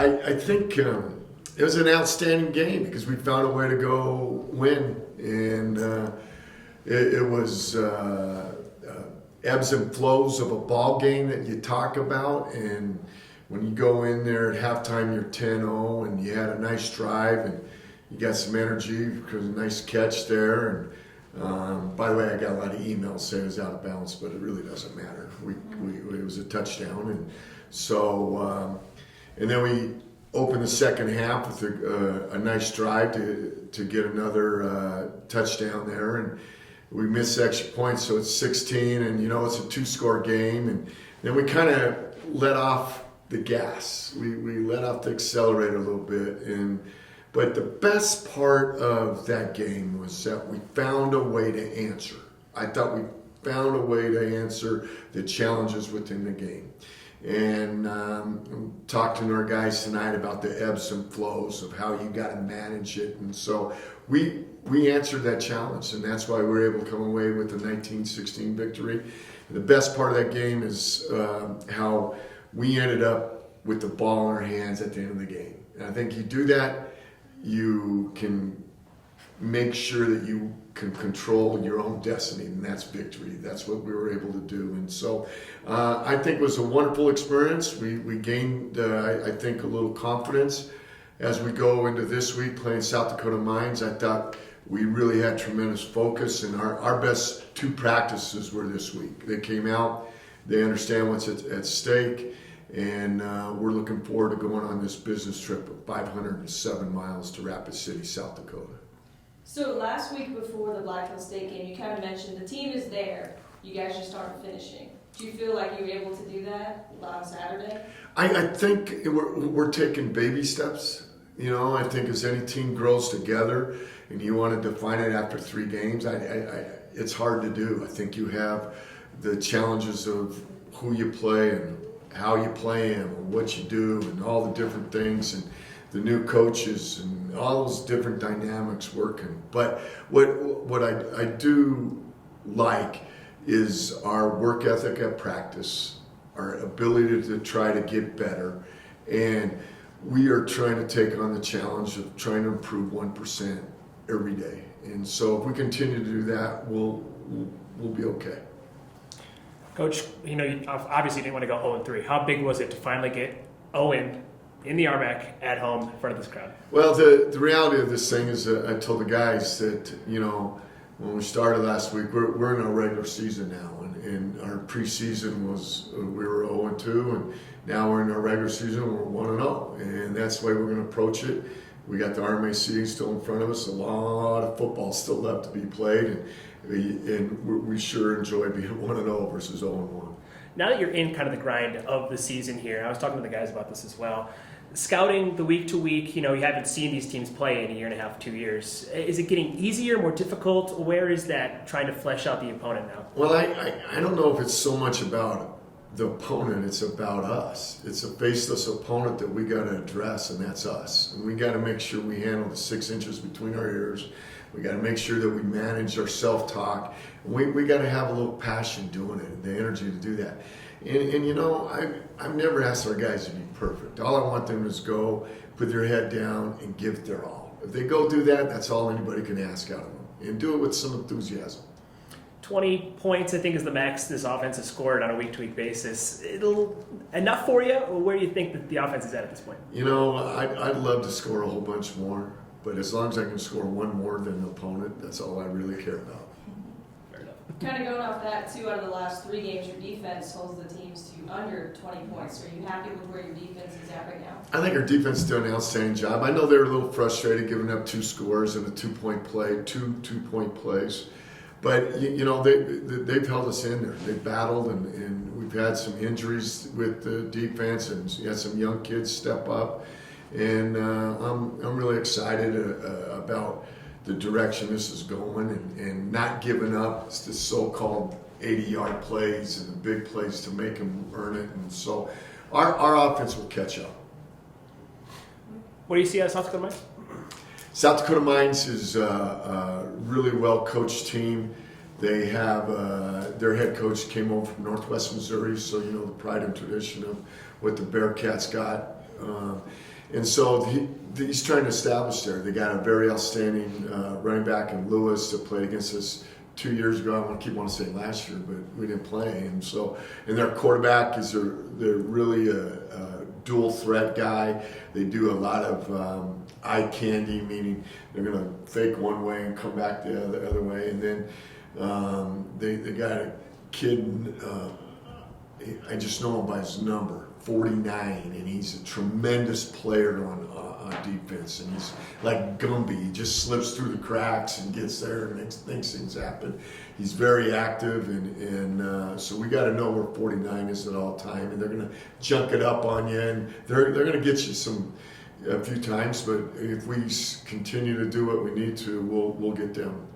I think it was an outstanding game because we found a way to go win, and it was ebbs and flows of a ball game that you talk about, and when you go in there at halftime, you're 10-0, and you had a nice drive, and you got some energy because a nice catch there. And by the way, I got a lot of emails saying it was out of bounds, but it really doesn't matter. It was a touchdown, and so and then we opened the second half with a nice drive to get another touchdown there, and we missed extra points, so it's 16, and it's a 2-score game, and then we kind of let off the gas. We let off the accelerator a little bit, but the best part of that game was that we found a way to answer. I thought we found a way to answer the challenges within the game. And talking to our guys tonight about the ebbs and flows of how you got to manage it. And so we answered that challenge, and that's why we were able to come away with the 19-16 victory. And the best part of that game is how we ended up with the ball in our hands at the end of the game. And I think you do that, you can make sure that you can control your own destiny, and that's victory. That's what we were able to do. And so I think it was a wonderful experience. We gained, I think, a little confidence as we go into this week playing South Dakota Mines. I thought we really had tremendous focus, and our best 2 practices were this week. They came out, they understand what's at stake, and we're looking forward to going on this business trip of 507 miles to Rapid City, South Dakota. So last week before the Blackhill State game, you kind of mentioned the team is there. You guys just aren't finishing. Do you feel like you were able to do that on Saturday? I think we're taking baby steps. I think as any team grows together, and you want to define it after 3 games, it's hard to do. I think you have the challenges of who you play and how you play them and what you do and all the different things and the new coaches and all those different dynamics working. But what I do like is our work ethic at practice, our ability to try to get better, and we are trying to take on the challenge of trying to improve 1% every day. And so if we continue to do that, we'll be okay. Coach, you obviously didn't want to go 0-3. How big was it to finally get Owen in the RMAC at home in front of this crowd? Well, the reality of this thing is I told the guys that, when we started last week, we're in our regular season now. And our preseason was, we were 0-2, and now we're in our regular season, we're 1-0. And that's the way we're going to approach it. We got the RMAC still in front of us, a lot of football still left to be played, and we sure enjoy being 1-0 versus 0-1. Now that you're in kind of the grind of the season here, I was talking to the guys about this as well. Scouting the week to week, you haven't seen these teams play in a year and a half, 2 years. Is it getting easier, more difficult? Where is that trying to flesh out the opponent now? Well, I don't know if it's so much about the opponent, it's about us. It's a faceless opponent that we got to address, and that's us. And we got to make sure we handle the 6 inches between our ears. We got to make sure that we manage our self-talk. We got to have a little passion doing it, the energy to do that. And I've never asked our guys to be perfect. All I want them is go, put their head down, and give it their all. If they go do that, that's all anybody can ask out of them. And do it with some enthusiasm. 20 points, I think, is the max this offense has scored on a week-to-week basis. Enough for you, or where do you think that the offense is at this point? I'd love to score a whole bunch more, but as long as I can score 1 more than the opponent, that's all I really care about. Kind of going off that, 2 out of the last 3 games, your defense holds the teams to under 20 points. Are you happy with where your defense is at right now? I think our defense is doing an outstanding job. I know they were a little frustrated giving up 2 scores and a 2-point play, two 2-point plays. But, they've held us in there. They've battled, and we've had some injuries with the defense, and you had some young kids step up. And I'm really excited about the direction this is going, and not giving up the so-called 80-yard plays and the big plays to make them earn it. And so our offense will catch up. What do you see out of South Dakota Mines? South Dakota Mines is a really well-coached team. They have their head coach came over from Northwest Missouri, so the pride and tradition of what the Bearcats got. And so he's trying to establish there. They got a very outstanding running back in Lewis that played against us 2 years ago. I keep wanting to say last year, but we didn't play. And so, and their quarterback is they're really a dual threat guy. They do a lot of eye candy, meaning they're going to fake one way and come back the other way. And then they got a kid, I just know him by his number, 49, and he's a tremendous player on defense. And he's like Gumby. He just slips through the cracks and gets there and makes things happen. He's very active, and so we got to know where 49 is at all time. And they're going to junk it up on you, and they're going to get you a few times. But if we continue to do what we need to, we'll get them.